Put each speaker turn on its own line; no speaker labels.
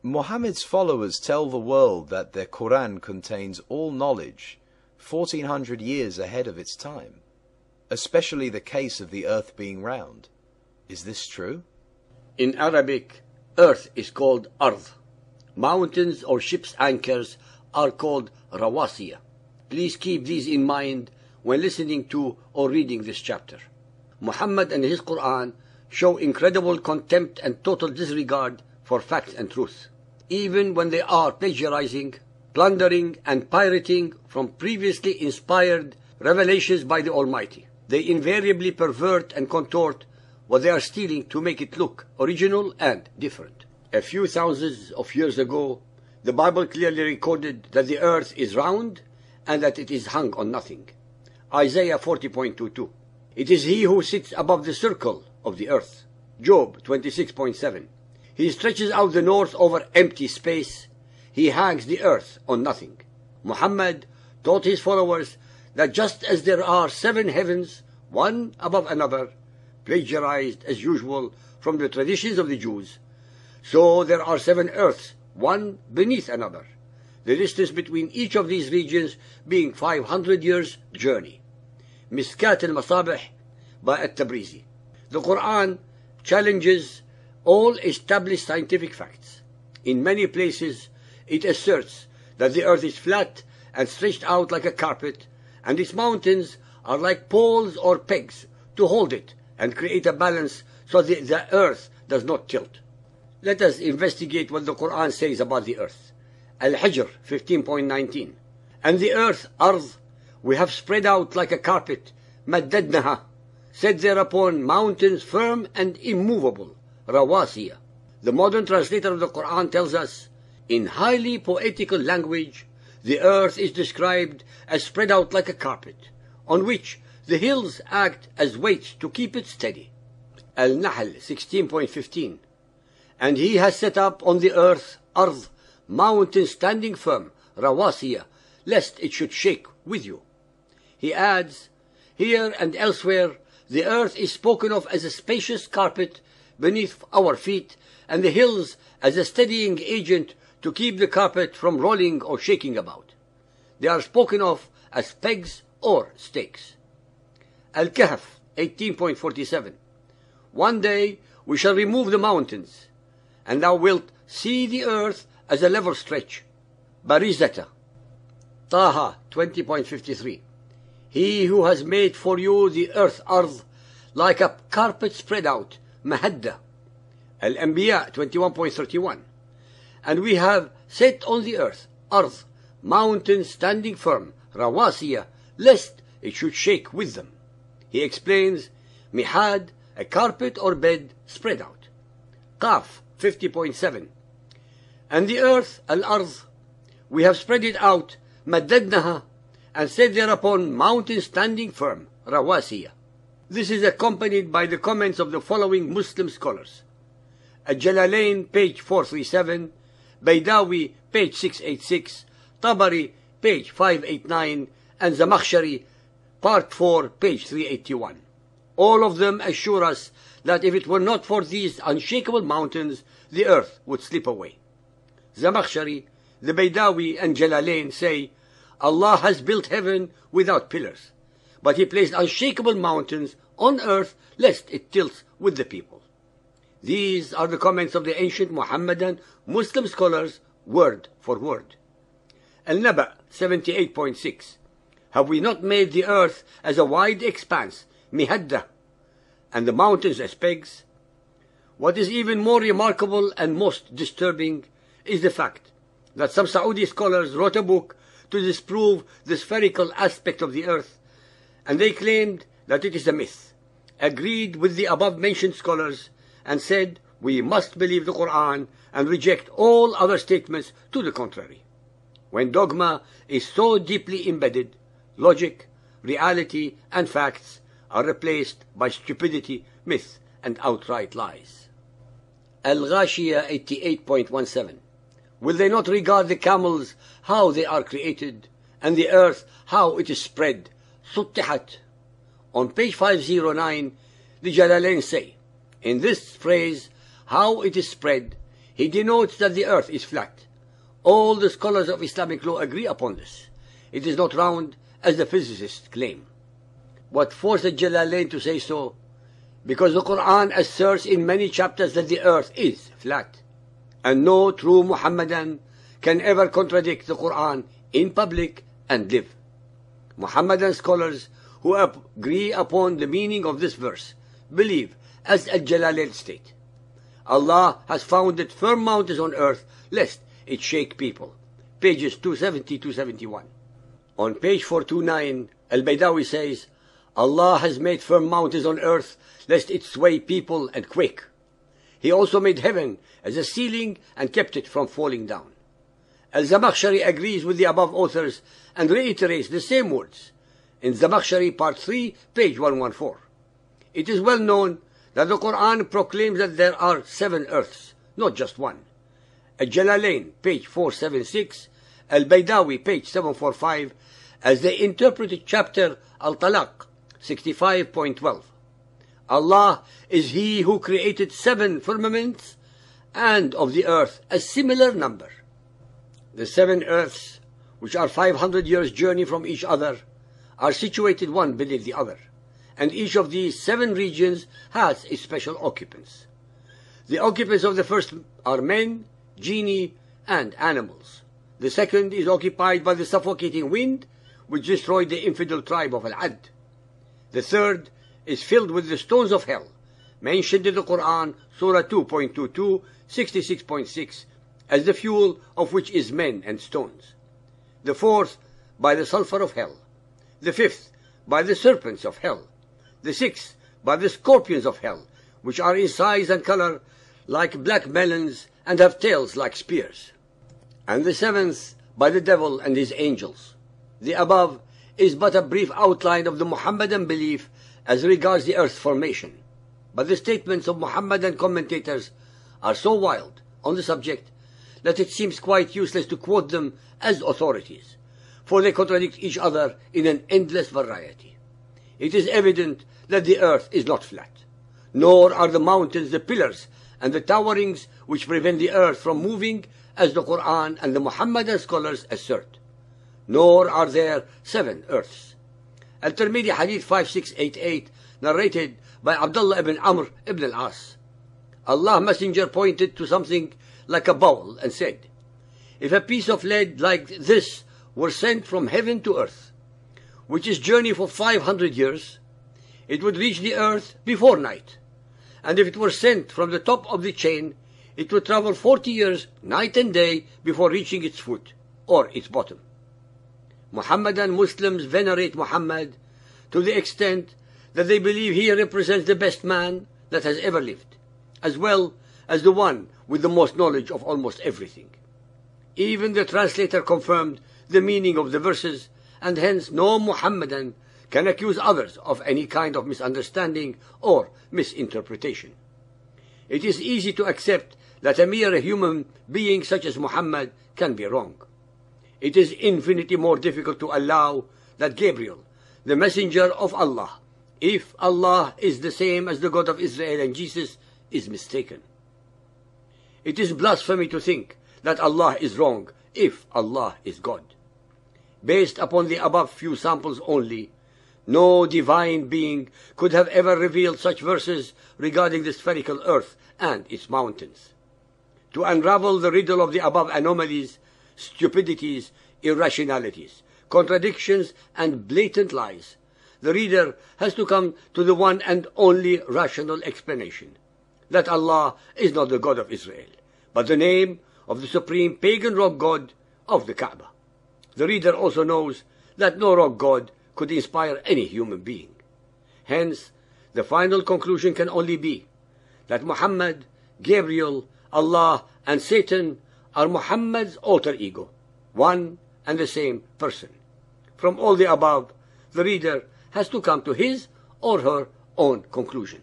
Muhammad's followers tell the world that their Quran contains all knowledge 1400 years ahead of its time, especially the case of the earth being round. Is this true?
In Arabic, earth is called Ard. Mountains or ship's anchors are called Rawasiya. Please keep these in mind when listening to or reading this chapter. Muhammad and his Quran show incredible contempt and total disregard for facts and truth, even when they are plagiarizing, plundering, and pirating from previously inspired revelations by the Almighty. They invariably pervert and contort what they are stealing to make it look original and different. A few thousands of years ago, the Bible clearly recorded that the earth is round and that it is hung on nothing. Isaiah 40.22. It is he who sits above the circle of the earth. Job 26.7. He stretches out the north over empty space. He hangs the earth on nothing. Muhammad taught his followers that just as there are 7 heavens, one above another, plagiarized as usual from the traditions of the Jews, so there are 7 earths, one beneath another, the distance between each of these regions being 500 years' journey. Miskat al-Masabih by At-Tabrizi. The Quran challenges all established scientific facts. In many places, it asserts that the earth is flat and stretched out like a carpet, and its mountains are like poles or pegs to hold it and create a balance so that the earth does not tilt. Let us investigate what the Quran says about the earth. Al-Hijr 15.19. And the earth, Ard, we have spread out like a carpet, Maddadnaha, set thereupon mountains firm and immovable, Rawasiya. The modern translator of the Quran tells us, in highly poetical language, the earth is described as spread out like a carpet, on which the hills act as weights to keep it steady. Al-Nahl 16.15. And he has set up on the earth, Ard, mountains standing firm, Rawasiya, lest it should shake with you. He adds, here and elsewhere, the earth is spoken of as a spacious carpet beneath our feet, and the hills as a steadying agent to keep the carpet from rolling or shaking about. They are spoken of as pegs or stakes. Al-Kahf 18.47. One day we shall remove the mountains, and thou wilt see the earth as a level stretch. Barizata. Taha 20.53. He who has made for you the earth, Ard, like a carpet spread out, Mahadda. Al-Anbiya 21.31. And we have set on the earth, Ard, mountains standing firm, Rawasiya, lest it should shake with them. He explains, Mihad, a carpet or bed spread out. Qaf 50.7. And the earth, Al-Ard, we have spread it out, Maddadnaha, and set thereupon mountains standing firm, Rawasiya. This is accompanied by the comments of the following Muslim scholars. Al-Jalalain, page 437, Baydawi, page 686, Tabari, page 589, and Zamakhshari, part 4, page 381. All of them assure us that if it were not for these unshakable mountains, the earth would slip away. Zamakhshari, the Baydawi, and Jalalain say, Allah has built heaven without pillars, but He placed unshakable mountains on earth lest it tilts with the people. These are the comments of the ancient Muhammadan Muslim scholars, word for word. Al-Naba 78.6. Have we not made the earth as a wide expanse, Mihadda, and the mountains as pegs? What is even more remarkable and most disturbing is the fact that some Saudi scholars wrote a book to disprove the spherical aspect of the earth, and they claimed that it is a myth, agreed with the above-mentioned scholars, and said we must believe the Quran and reject all other statements to the contrary. When dogma is so deeply embedded, logic, reality, and facts are replaced by stupidity, myth, and outright lies. Al-Ghashiyah 88.17. Will they not regard the camels, how they are created, and the earth, how it is spread? Suttihat. On page 509, the Jalalain say, in this phrase, how it is spread, he denotes that the earth is flat. All the scholars of Islamic law agree upon this. It is not round, as the physicists claim. What forced Jalalain to say so? Because the Quran asserts in many chapters that the earth is flat. And no true Muhammadan can ever contradict the Quran in public and live. Muhammadan scholars who agree upon the meaning of this verse believe, as Al-Jalalain state, Allah has founded firm mountains on earth lest it shake people. Pages 270-271. On page 429, Al-Baydawi says, Allah has made firm mountains on earth lest it sway people and quake. He also made heaven as a ceiling and kept it from falling down. Al-Zamakhshari agrees with the above authors and reiterates the same words in Zamakhshari part 3, page 114. It is well known that the Quran proclaims that there are 7 earths, not just one. Al-Jalalain, page 476, Al-Baydawi, page 745, as they interpreted chapter Al-Talaq, 65.12. Allah is He who created 7 firmaments, and of the earth a similar number. The 7 earths, which are 500 years' journey from each other, are situated one beneath the other, and each of these 7 regions has its special occupants. The occupants of the first are men, genii, and animals. The second is occupied by the suffocating wind, which destroyed the infidel tribe of Al-Ad. The third is filled with the stones of hell, mentioned in the Quran, Surah 2.22, 66.6, as the fuel of which is men and stones. The fourth, by the sulfur of hell. The fifth, by the serpents of hell. The sixth, by the scorpions of hell, which are in size and color like black melons and have tails like spears. And the seventh, by the devil and his angels. The above is but a brief outline of the Muhammadan belief as regards the earth's formation. But the statements of Muhammadan commentators are so wild on the subject that it seems quite useless to quote them as authorities, for they contradict each other in an endless variety. It is evident that the earth is not flat, nor are the mountains the pillars and the towerings which prevent the earth from moving, as the Quran and the Muhammadan scholars assert. Nor are there 7 earths. Al-Tirmidhi Hadith 5688, narrated by Abdullah ibn Amr ibn al-As. Allah's Messenger pointed to something like a bowl and said, if a piece of lead like this were sent from heaven to earth, which is journey for 500 years, it would reach the earth before night. And if it were sent from the top of the chain, it would travel 40 years, night and day, before reaching its foot, or its bottom. Muhammadan Muslims venerate Muhammad to the extent that they believe he represents the best man that has ever lived, as well as the one with the most knowledge of almost everything. Even the translator confirmed the meaning of the verses, and hence no Muhammadan can accuse others of any kind of misunderstanding or misinterpretation. It is easy to accept that a mere human being such as Muhammad can be wrong. It is infinitely more difficult to allow that Gabriel, the messenger of Allah, if Allah is the same as the God of Israel and Jesus, is mistaken. It is blasphemy to think that Allah is wrong if Allah is God. Based upon the above few samples only, no divine being could have ever revealed such verses regarding the spherical earth and its mountains. To unravel the riddle of the above anomalies, stupidities, irrationalities, contradictions, and blatant lies, the reader has to come to the one and only rational explanation, that Allah is not the God of Israel, but the name of the supreme pagan rock god of the Kaaba. The reader also knows that no rock god could inspire any human being. Hence, the final conclusion can only be that Muhammad, Gabriel, Allah, and Satan are Muhammad's alter ego, one and the same person. From all the above, the reader has to come to his or her own conclusion.